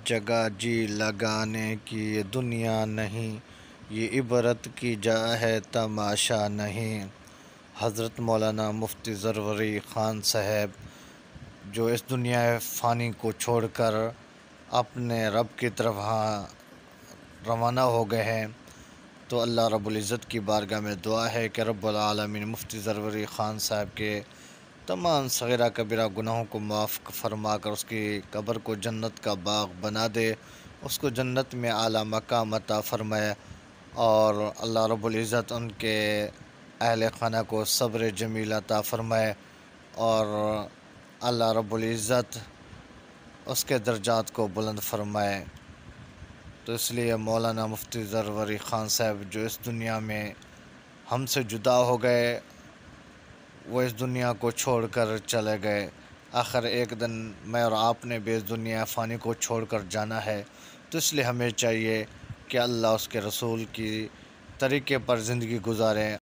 جگہ جی لگانے کی یہ دنیا نہیں، یہ عبرت کی جا ہے تماشا نہیں۔ حضرت مولانا مفتی زروری خان صاحب جو اس دنیا فانی کو چھوڑ کر اپنے رب کی طرف روانہ ہو گئے ہیں، تو اللہ رب العزت کی بارگاہ میں دعا ہے کہ رب العالمین مفتی زروری خان صاحب کے تمام صغیرہ کبیرہ گناہوں کو معاف فرما کر اس کی قبر کو جنت کا باغ بنا دے، اس کو جنت میں اعلیٰ مقام عطا فرمائے، اور اللہ رب العزت ان کے اہل خانہ کو صبر جمیل عطا فرمائے، اور اللہ رب العزت اس کے درجات کو بلند فرمائے۔ تو اس لیے مولانا مفتی زروری خان صاحب جو اس دنیا میں ہم سے جدا ہو گئے، وہ اس دنیا کو چھوڑ کر چلے گئے۔ آخر ایک دن میں اور آپ نے بھی اس دنیا فانی کو چھوڑ کر جانا ہے، تو اس لیے ہمیں چاہیے کہ اللہ اس کے رسول کی طریقے پر زندگی گزاریں،